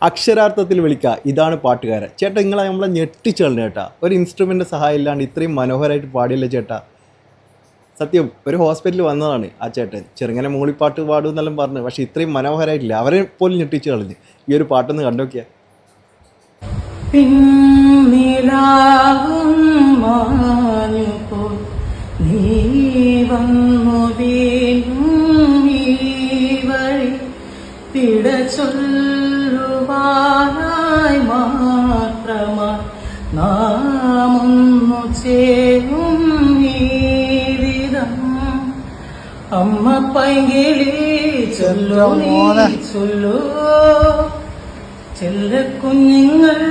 അക്ഷരാർത്ഥത്തിൽ വിളിക്കുക, ഇതാണ് പാട്ടുകാരൻ. ചേട്ടാ നിങ്ങളെ നമ്മളെ ഞെട്ടിച്ചു കളഞ്ഞു ചേട്ടാ. ഒരു ഇൻസ്ട്രുമെൻ്റ് സഹായം ഇല്ലാണ്ട് ഇത്രയും മനോഹരമായിട്ട് പാടിയല്ലേ ചേട്ടാ. സത്യം ഒരു ഹോസ്പിറ്റലിൽ വന്നതാണ് ആ ചേട്ടൻ. ചെറുങ്ങനെ മൂളിപ്പാട്ട് പാടും എന്നെല്ലാം പറഞ്ഞു, പക്ഷെ ഇത്രയും മനോഹരമായിട്ടില്ല. അവരെ പോലും ഞെട്ടിച്ചു കളഞ്ഞ്. ഈ ഒരു പാട്ടൊന്ന് കണ്ടോക്കിയാ. ചൊല്ലുവാനായി മാത്രമായി നാമൊന്നു ചേരും നീരിതം അമ്മ പൈകിളി ചൊല്ലോ നീ ചൊല്ലോ ചെല്ല കുഞ്ഞുങ്ങൾ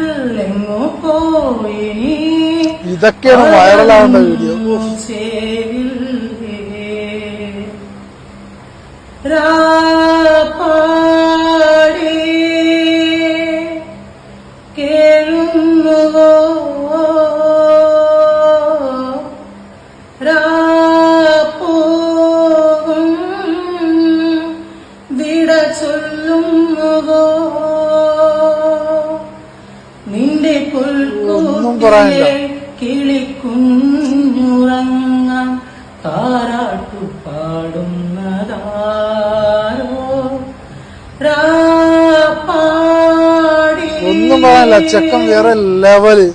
എങ്ങോ പോയി ഇതൊക്കെയാണ് വൈറലാവുന്ന വീഡിയോ. രാപ്പാടി കേഴുന്നുവോ രാപ്പോകും വിട ചൊല്ലുന്നുവോ നിന്റെ പുൽക്കൂട്ടിലെ കിളിക്കുഞ്ഞുറങ്ങാൻ താരാട്ടു പാടുന്നതാരോ രാപ്പാടി ഒന്നും പറയാനില്ല, ചെക്കൻ വേറെ ലെവല്.